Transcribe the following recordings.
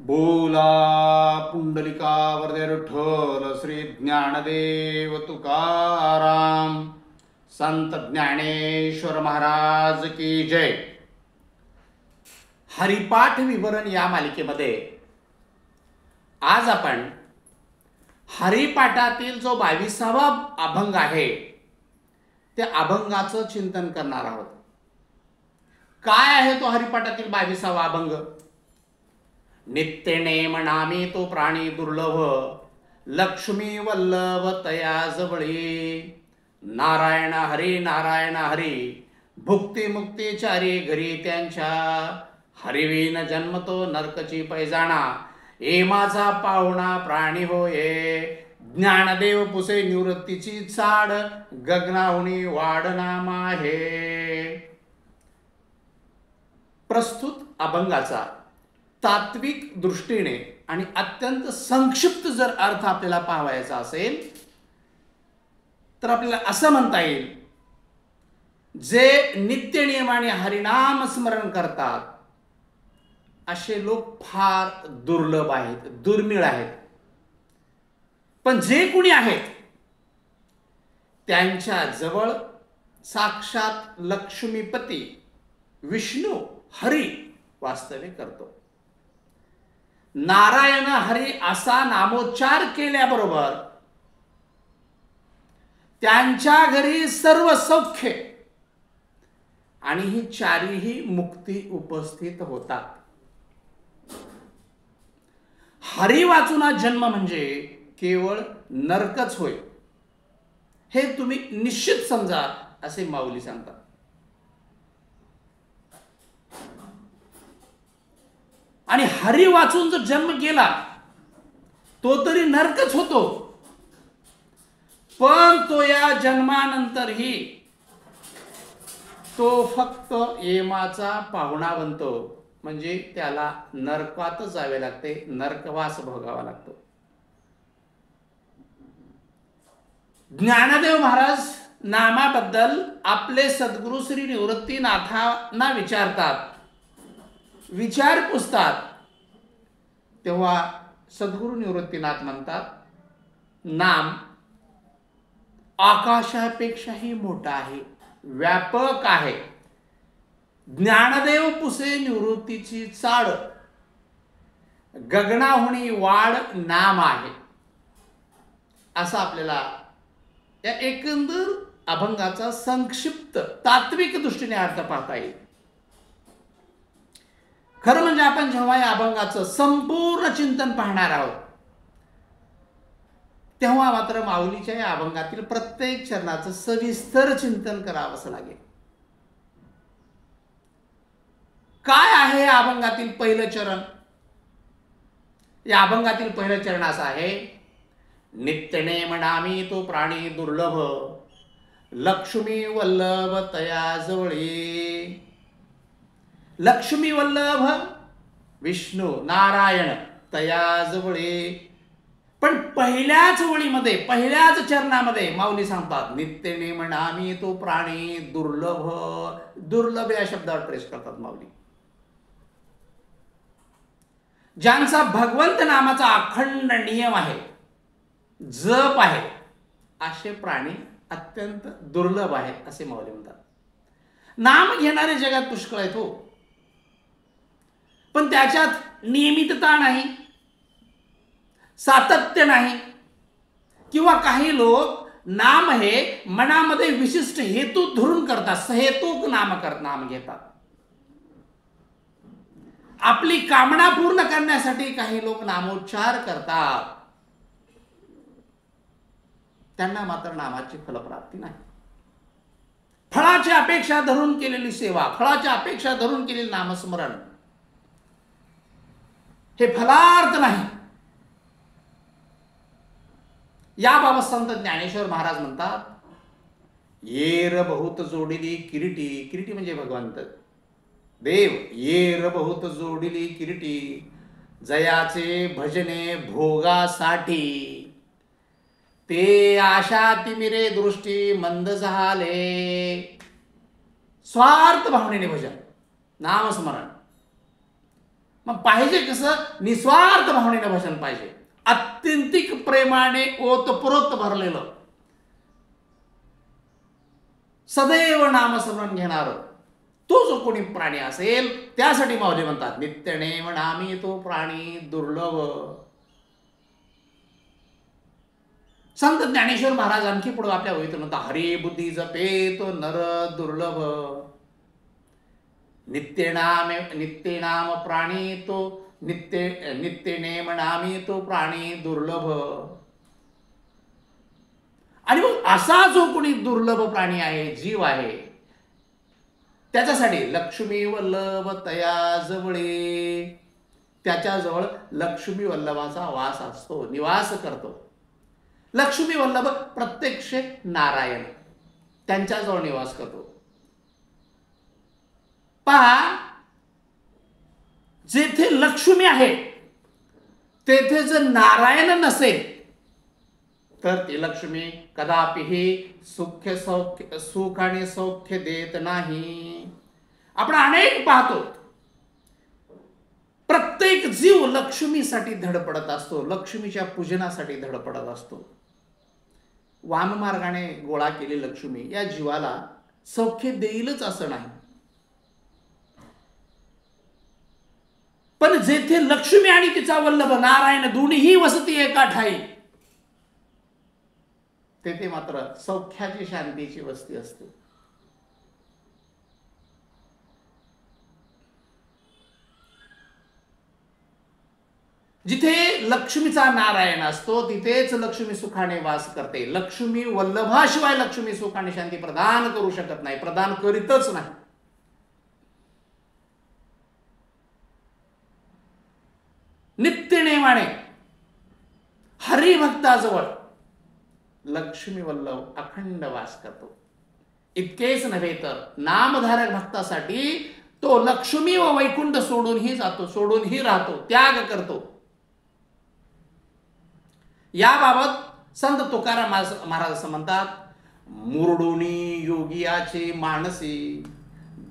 बोला पुंडलिका वरदे विठ्ठल श्री ज्ञानदेव तुकाराम संत ज्ञानेश्वर महाराज की जय. हरिपाठ विवरण या मालिकेमध्ये आज आपण हरिपाठातील जो 22वा अभंग आहे त्या अभंगाचं चिंतन करणार आहोत. काय आहे तो हरिपाठातील 22वा अभंग? नित्य नेम नामी तो प्राणी दुर्लभ, लक्ष्मी वल्लभ तया जवळी. नारायण हरी नारायण हरी, भुक्ती मुक्ती चारी घरी त्यांच्या. हरिवीन जन्मतो नरकची पैजाणा, ए माझा पाहुणा प्राणी होये. ज्ञानदेव पुसे निवृत्तीची चाड, गगनाहुनी वाढ नाम आहे. प्रस्तुत अभंगाचा तात्विक दृष्टीने आणि अत्यंत संक्षिप्त जर अर्थ आपल्याला पाहायचा असेल तर आपल्याला असं म्हणता येईल, जे नित्य नियमाने हरिनाम स्मरण करतात असे लोक फार दुर्लभ आहेत, दुर्मिळ आहेत. पण जे कोणी आहेत त्यांच्या जवळ साक्षात लक्ष्मीपती विष्णू हरी वास्तव्य करतो. नारायण हरी असा नामोच्चार केल्याबरोबर त्यांच्या घरी सर्व सौख्य आणि ही चारीही मुक्ती उपस्थित होतात. हरी वाचून जन्म म्हणजे केवळ नरकच होय, हे तुम्ही निश्चित समजा असे माऊली सांगतात. आणि हरी वाचून जो जन्म गेला तो तरी नरकच होतो, पण तो या जन्मानंतरही तो फक्त येमाचा पाहुणा बनतो. म्हणजे त्याला नरकात जावे लागते, नरकवास भोगावा लागतो. ज्ञानदेव महाराज नामाबद्दल आपले सद्गुरू श्री निवृत्तीनाथांना विचारतात, विचार पुसतात. तेव्हा सद्गुरू निवृत्तीनाथ म्हणतात, नाम आकाशापेक्षाही मोठा आहे, व्यापक आहे. ज्ञानदेव पुसे निवृत्तीची चाड, गगनाहुनी वाढ नाम आहे. असा आपल्याला या एकंदर अभंगाचा संक्षिप्त तात्विक दृष्टीने अर्थ पाहता येईल. खरं म्हणजे आपण जेव्हा या अभंगाचं संपूर्ण चिंतन पाहणार आहोत तेव्हा मात्र माऊलीच्या या अभंगातील प्रत्येक चरणाचं सविस्तर चिंतन करावंच लागेल. काय आहे या अभंगातील पहिलं चरण? या अभंगातील पहिलं चरण असं आहे, नित्यने म्हणामी तो प्राणी दुर्लभ, लक्ष्मी वल्लभ तया जवळी. लक्ष्मी वल्लभ विष्णू नारायण तया जवळी. पण पहिल्याच ओळीमध्ये, पहिल्याच चरणामध्ये माऊली सांगतात, नित्य नेम नामी तो प्राणी दुर्लभ. दुर्लभ या शब्दावर ट्रेस करतात माऊली. ज्यांचा भगवंत नामाचा अखंड नियम आहे, जप आहे, असे प्राणी अत्यंत दुर्लभ आहेत असे माऊली म्हणतात. नाम घेणारे जगात पुष्कळ आहेत हो, पण त्याच्यात नियमितता नाही, सातत्य नाही. किंवा काही लोक नाम हे मनामध्ये विशिष्ट हेतू धरून करतात, सहेतुक नाम घेतात. आपली कामना पूर्ण करण्यासाठी काही लोक नामोच्चार करतात, त्यांना मात्र नामाची फलप्राप्ती नाही. फळाची अपेक्षा धरून केलेली सेवा, फळाची अपेक्षा धरून केलेले नामस्मरण हे फलार्थ नाही. याबाबत संत ज्ञानेश्वर महाराज म्हणतात, येर बहुत जोडिली किरीटी. किरीटी म्हणजे भगवंत देव. येर बहुत जोडिली किरीटी, जयाचे भजने भोगासाठी. ते आशा तिमिरे दृष्टी मंद झाले. स्वार्थ भावनेने भजन नामस्मरण मग पाहिजे कसं? निस्वार्थ भावनेनं भजन पाहिजे, आत्यंतिक प्रेमाने ओतप्रोत भरलेलं, सदैव नामस्मरण घेणार तो जो कोणी प्राणी असेल त्यासाठी माऊली म्हणतात नित्यनेम नामी तो प्राणी दुर्लभ. संत ज्ञानेश्वर महाराज आणखी पुढे आपल्या वहीतून म्हणतात हरी बुद्धी जपे तो नर दुर्लभ. नित्यनाम प्राणी तो नित्यनेम नामी तो प्राणी दुर्लभ. आणि मग असा जो कोणी दुर्लभ प्राणी आहे, जीव आहे, त्याच्यासाठी लक्ष्मी वल्लभ तया जवळे, त्याच्याजवळ लक्ष्मी वल्लभाचा वास असतो, निवास करतो. लक्ष्मी वल्लभ प्रत्यक्ष नारायण त्यांच्याजवळ निवास करतो. पहा, जेथे लक्ष्मी आहे तेथे जर नारायण नसेल तर ती लक्ष्मी कदापिही सुख आणि सौख्य देत नाही. आपण अनेक पाहतो, प्रत्येक जीव लक्ष्मीसाठी धडपडत असतो, लक्ष्मीच्या पूजनासाठी धडपडत असतो. वाममार्गाने गोळा केली लक्ष्मी या जीवाला सौख्य देईलच असं नाही. पण जेथे लक्ष्मी आणि तिचा वल्लभ नारायण दोन्हीही वसती एका ठाई, तेथे मात्र सौख्याची शांतीची वस्ती असते. जिथे लक्ष्मीचा नारायण असतो तिथेच लक्ष्मी सुखाने वास करते. लक्ष्मी वल्लभाशिवाय लक्ष्मी सुख आणि शांती प्रदान करू शकत नाही, प्रदान करीतच नाही. नित्यनेमाने हरिभक्ताजवळ लक्ष्मी वल्लभ अखंड वास करतो. इतकेच नव्हे तर नामधारक भक्तासाठी तो लक्ष्मी व वैकुंठ सोडूनही जातो, सोडूनही राहतो, त्याग करतो. याबाबत संत तुकाराम महाराज असं म्हणतात मुरडोनी योगियाचे मानसी,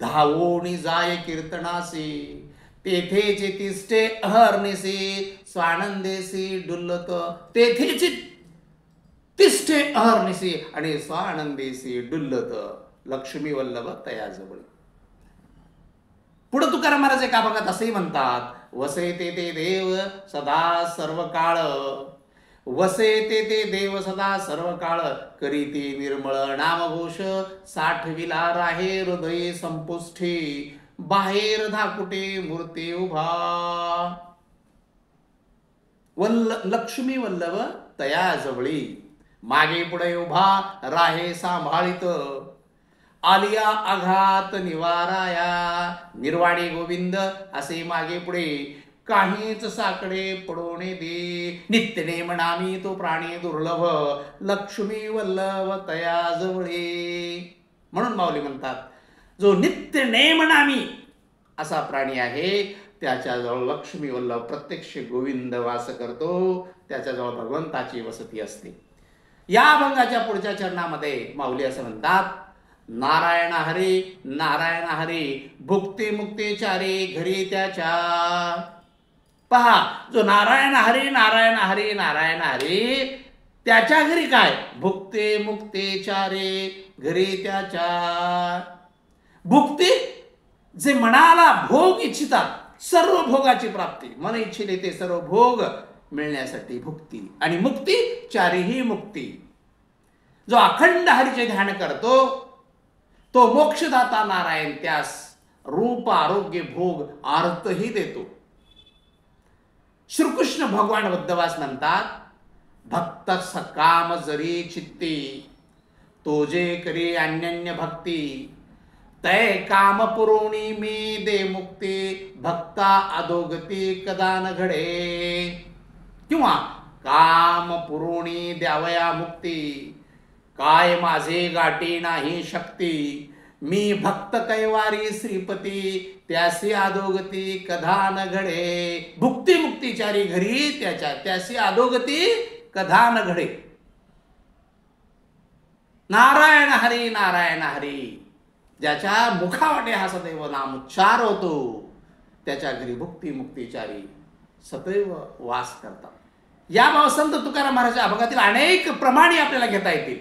धावोनी जाय कीर्तनासी, तेथेच तिष्ठे अहर्निसी, स्वानंदेसी डुल्लत. तेथेच तिष्ठे अहर्निसी आणि स्वानंदेसी डुल्लत, लक्ष्मी वल्लभ तयाजवळ. पुढे तुकाराम महाराज एका भागात असेही म्हणतात वसे ते देव सदा सर्व काळ, वसे ते देव सदा सर्व काळ, करीती निर्मळ नामघोष, साठविला राहे हृदय संपुष्ठी, बाहेर धाकुटे मूर्ती उभा. लक्ष्मी वल्लभ तयाजवळी, मागे पुढे उभा राहे सांभाळित, आलिया आघात निवाराया, निर्वाणी गोविंद असे मागे पुढे काहीच साकडे पडोने दे. नित्यनेम नामी तो प्राणी दुर्लभ, लक्ष्मी वल्लभ तयाजवळे. म्हणून माऊली म्हणतात जो नित्य नेमनामी असा प्राणी आहे त्याच्याजवळ लक्ष्मी वल्लभ प्रत्यक्ष गोविंद वास करतो, त्याच्याजवळ भगवंताची वसती असते. या अभंगाच्या पुढच्या चरणामध्ये माऊली असं म्हणतात नारायण हरी नारायण हरी, भुक्ती मुक्ती चारी घरी त्याच्या. पहा, जो नारायण हरी नारायण हरी नारायण हरी, त्याच्या घरी काय भुक्ती मुक्ती चारी घरी त्याच्या. भुक्ती जे मनाला भोग इच्छितात, सर्व भोगाची प्राप्ती, मन इच्छिले ते सर्व भोग मिळण्यासाठी भुक्ती. आणि मुक्ती चारीही मुक्ती. जो अखंड हरीचे ध्यान करतो तो मोक्षदाता नारायण त्यास रूप आरोग्य भोग आर्तही देतो. श्रीकृष्ण भगवान उद्धवास म्हणतात भक्त सकाम जरी चित्ती, तो जे करी अन्यन्य भक्ती, तय काम पुरवणी मी दे मुक्ती, भक्ता अधोगती कदा न घडे. किंवा काम पुरवणी द्यावया मुक्ती, काय माझे गाठी नाही शक्ती, मी भक्त कैवारी श्रीपती, त्यासी अधोगती कधा न घडे. भुक्ती मुक्तीचारी घरी त्याच्या, त्यासी अधोगती कधा न घडे. नारायण हरी नारायण हरी, ज्याच्या मुखावाटे हा सदैव नामोच्चार होतो त्याच्या घरी भुक्ती मुक्तीचारी सदैव वास करतात. या भाव संत तुकाराम महाराजांच्या अभंगातील अनेक प्रमाणे आपल्याला घेता येतील.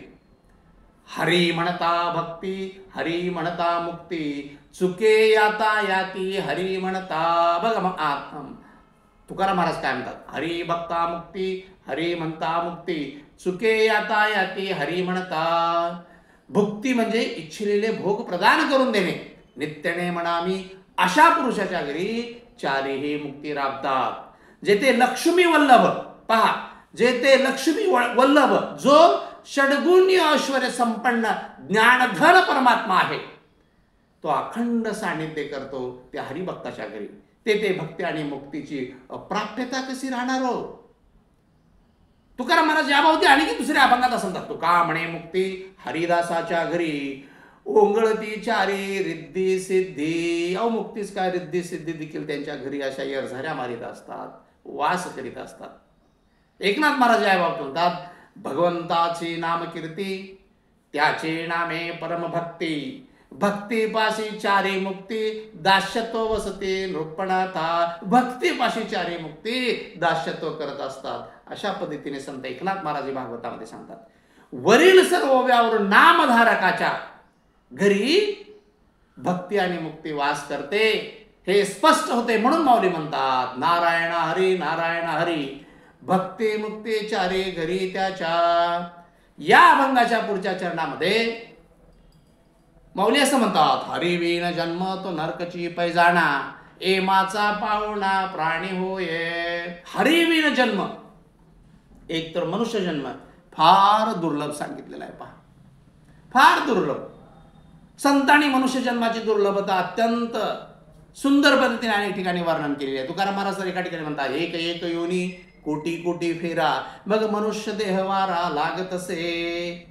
हरी म्हणता भक्ती, हरी म्हणता मुक्ती, चुके याता याती हरी म्हणता. बघा मग तुकाराम महाराज काय म्हणतात, हरी भक्ता मुक्ती, हरी म्हणता मुक्ती, चुके याता याती हरी म्हणता. भुक्ती म्हणजे इच्छिलेले भोग प्रदान करून देणे. नित्यने म्हणामी अशा पुरुषाच्या घरी चारीही मुक्ती राबतात. जेथे लक्ष्मी वल्लभ, पहा, जेथे लक्ष्मी वल्लभ, जो षडगुणी ऐश्वर्य संपन्न ज्ञानधर परमात्मा आहे, तो अखंड सान्निध्य करतो त्या हरिभक्ताच्या घरी. तेथे भक्ती आणि मुक्तीची अप्राप्यता कशी राहणार हो. तुकाराम महाराज याबाबती आणखी दुसऱ्या अभंगात असं म्हणतात, तुका म्हणे मुक्ती हरिदासाच्या घरी, ओंगळती चारी रिद्धी सिद्धी. अहो मुक्तीच काय, रिद्धी सिद्धी देखील त्यांच्या घरी अशा येरझाऱ्या मारित असतात, वास करीत असतात. एकनाथ महाराज याबाबत म्हणतात, भगवंताची नामकीर्ती, त्याचे नामे परमभक्ती, भक्तीपाशी चारी मुक्ती, दास्यत्व वसते नृपणाथा. भक्तीपाशी चारी मुक्ती दास्यत्व करत असतात. अशा पद्धतीने संत एकनाथ महाराज भागवतामध्ये सांगतात. वरील सर्व ओव्यावर नामधारकाच्या घरी भक्ती आणि मुक्ती वास करते हे स्पष्ट होते. म्हणून माऊली म्हणतात, नारायण हरी नारायण हरी, भक्ती मुक्ती चारी घरी त्याच्या. या अभंगाच्या पुढच्या चरणामध्ये माऊली असं म्हणतात, हरिविन जन्म तो नरकची पैजाणा, एमाचा पाहुणा प्राणी होये. हरिविन जन्म, एक तर मनुष्य जन्म फार दुर्लभ सांगितलेला आहे. पहा, फार दुर्लभ. संतांनी मनुष्य जन्माची दुर्लभता अत्यंत सुंदर पद्धतीने अनेक ठिकाणी वर्णन केलेले आहे. तुकाराम महाराज तर एका ठिकाणी म्हणतात, एक एक योनी कोटी कोटी फेरा, मग मनुष्य देह वारा लागतसे.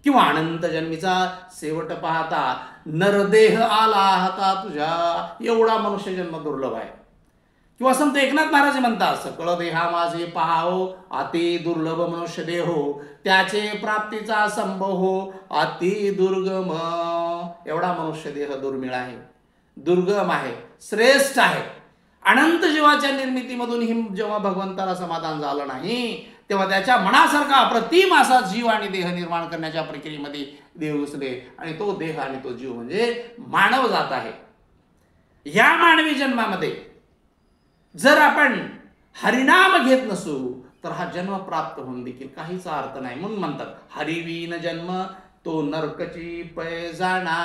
किंवा अनंत जन्मीचा शेवट पाहता नरदेह आला हाता तुझ्या. एवढा मनुष्य जन्म दुर्लभ आहे. किंवा संत एकनाथ महाराज म्हणतात, सकळ देहा माझे पहावो, अति दुर्लभ मनुष्य देहो, त्याचे प्राप्तीचा संभव हो अति दुर्गम. एवढा मनुष्य देह दुर्मिळ आहे, दुर्गम आहे, श्रेष्ठ आहे. अनंत जीवाच्या निर्मितीमधून जेव्हा भगवंताला समाधान झालं नाही, तेव्हा त्याच्या मनासारखा अप्रतिम असा जीव आणि देह निर्माण करण्याच्या प्रक्रियेमध्ये देव घुसले. आणि तो देह आणि तो जीव म्हणजे मानव जात आहे. या मानवी जन्मामध्ये जर आपण हरिनाम घेत नसू तर हा जन्म प्राप्त होऊन देखील काहीच अर्थ नाही. म्हणून म्हणतात, हरिविन जन्म तो नरकची पैजाणा.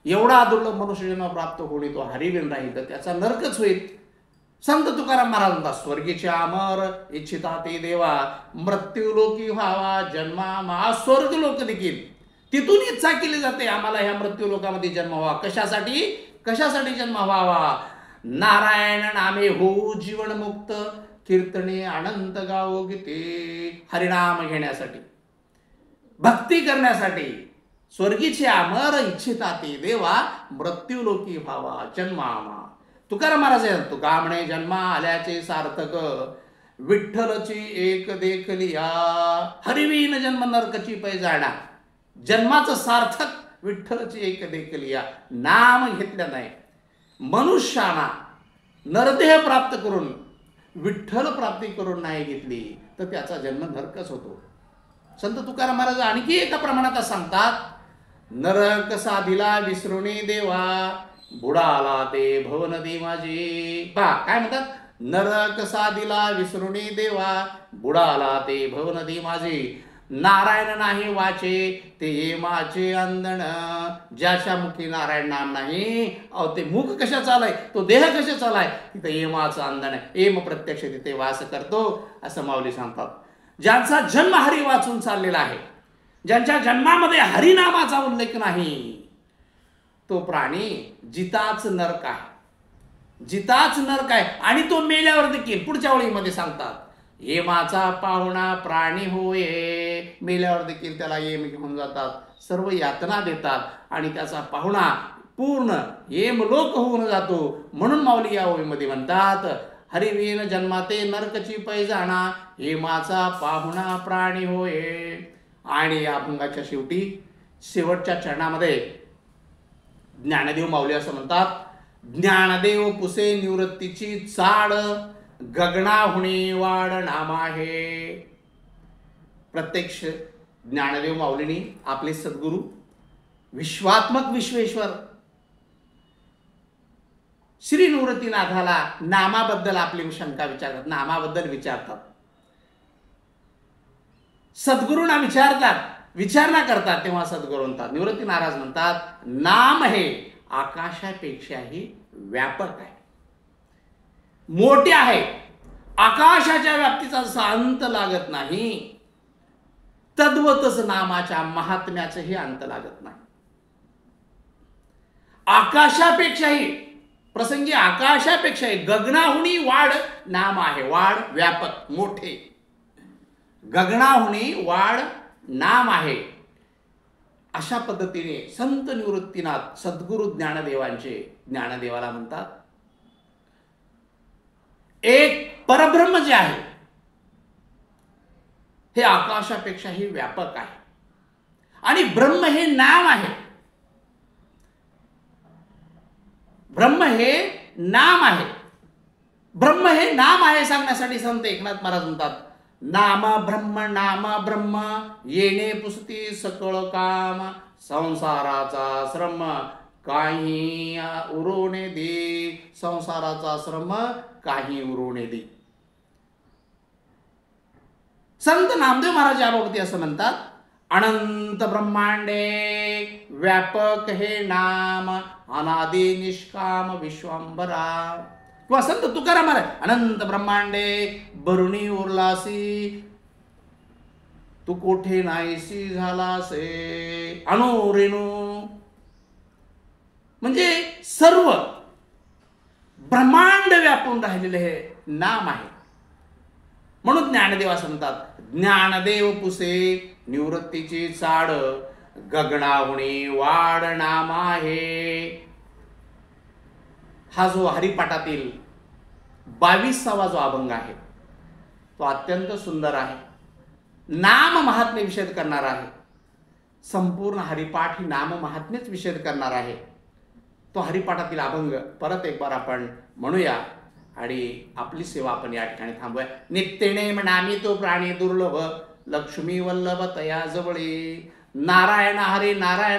एवढा दुर्लभ मनुष्य जन्म प्राप्त होणे तो हरिविन राहील तर त्याचा नरकच होईल. संत तुकाराम महाराज म्हणतात, स्वर्गीचे अमर इच्छिता ते देवा, मृत्यू लोकी व्हावा जन्मा. स्वर्ग लोक देखील तिथून इच्छा केली जाते, आम्हाला ह्या मृत्यू लोकामध्ये जन्म व्हावा. कशासाठी, कशासाठी जन्म व्हावा. नारायण नामे हो जीवन मुक्त, कीर्तने अनंत गावो गीते. हरिनाम घेण्यासाठी, भक्ती करण्यासाठी. स्वर्गीचे अमर इच्छिता ते देवा, मृत्यू लोकी व्हावा जन्मामा. तुकाराम महाराज तुका म्हणे जन्मा आल्याचे सार्थक, विठ्ठलची एक देखलिया. हरिविन जन्म नरकची पैजाणा. जन्माचं सार्थक विठ्ठलची एक देखलिया. नाम घेतलं नाही. मनुष्याना नरदेह प्राप्त करून विठ्ठल प्राप्ती करून नाही घेतली तर त्याचा जन्म नरकच होतो. संत तुकाराम महाराज आणखी एका प्रमाणात सांगतात, नरक साधिला विसरुणी देवा, बुडाला ते भवनदी माझी. पहा काय म्हणतात, नरक साधिला विसरुणी देवा, बुडाला ते भवनदी माझी. नारायण नाही वाचे ते येमाचे अंधण. ज्याच्या मुखी नारायण नाम नाही, अहो ते मुख कशा चालाय, तो देह कशा चालाय, तिथे येमाचं अंधण. एम प्रत्यक्ष तिथे वास करतो असं माऊली सांगतात. ज्यांचा जन्म हरी वाचून चाललेला आहे, ज्यांच्या जन्मामध्ये हरिनामाचा उल्लेख नाही, तो प्राणी जिताच नरक आहे. जिताच नरक आहे. आणि तो मेल्यावर देखील पुढच्या ओळीमध्ये सांगतात, येमाचा पाहुणा प्राणी होये. मेल्यावर देखील त्याला येम घेऊन जातात, सर्व यातना देतात आणि त्याचा पाहुणा पूर्ण येमलोक होऊन जातो. म्हणून माऊली या ओळीमध्ये म्हणतात, हरिविन जन्माते नरकची पैजाणा, हेमाचा पाहुणा प्राणी होये. आणि या अभंगाच्या शेवटी शेवटच्या चरणामध्ये ज्ञानदेव माऊली असं म्हणतात, ज्ञानदेव पुसे निवृत्तीची चाड, गगनाहुनी वाढ नाम आहे. प्रत्यक्ष ज्ञानदेव माऊलींनी आपले सद्गुरू विश्वात्मक विश्वेश्वर श्री निवृत्तीनाथाला नामाबद्दल आपली शंका विचारतात, नामाबद्दल विचारतात. सद्गुरूंना विचारणा करतात. तेव्हा सद्गुरू म्हणतात, निवृत्ती महाराज म्हणतात, नाम हे आकाशापेक्षाही व्यापक आहे, मोठे आहे. आकाशाच्या व्याप्तीचा जसा अंत लागत नाही, तद्वतच नामाच्या महात्म्याचंही अंत लागत नाही. आकाशापेक्षाही, प्रसंगी आकाशापेक्षाही गगनाहुनी वाढ नाम आहे. वाढ व्यापक मोठे, गगनाहुनी वाढ नाम आहे. अशा पद्धतीने संत निवृत्तीनाथ सद्गुरु ज्ञानदेवाला म्हणतात, एक परब्रह्म जे आहे हे आकाशापेक्षाही व्यापक आहे. आणि ब्रह्म हे नाम आहे. ब्रह्म हे नाम आहे. ब्रह्म हे नाम आहे सांगण्यासाठी संत एकनाथ महाराज म्हणतात, नाम ब्रह्म येणे पुसती सकळ काम, संसाराचा श्रम काही उरवणे दे, संसाराचा श्रम काही उरवणे दे. संत नामदेव महाराज याबाबतीत असं म्हणतात, अनंत ब्रह्मांडे व्यापक हे नाम, अनादि निष्काम विश्वांबरा. किंवा संत तुकाराम महाराज, अनंत ब्रह्मांडे बरुणी उरलासी, तू कोठे नाहीसी झालासे अणुरेणू. म्हणजे सर्व ब्रह्मांड व्यापून राहिलेले हे नाम आहे. म्हणून ज्ञानदेव असं म्हणतात, ज्ञानदेव पुसे निवृत्तीची चाड, गगनाहुनी वाढ नाम आहे. हा जो हरिपाठातील 22वा जो अभंग आहे तो अत्यंत सुंदर आहे. नाम महात्म्य विषद करणार आहे. संपूर्ण हरिपाठ ही नाम महात्म्यच विषद करणार आहे. तो हरिपाठातील अभंग परत एक बार आपण म्हणूया आणि आपली सेवा आपण या ठिकाणी थांबूया. नित्यनेम नामी तो प्राणी दुर्लभ, लक्ष्मी वल्लभ तया जवळे. नारायण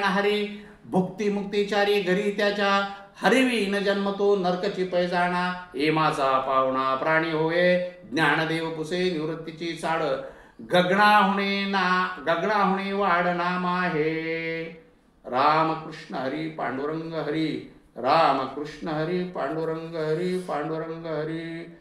हरी भुक्ती मुक्तीचारी, घरी त्याच्या हरिवीन जन्मतो नरकची पै जाणा. ए माझा पाहुणा प्राणी होय, ज्ञानदेव पुसे निवृत्तीची चाड, गगनाहुणे वाढ नाम आहे. रामकृष्ण हरी पांडुरंग हरी, रामकृष्ण हरी पांडुरंग हरी, पांडुरंग हरी.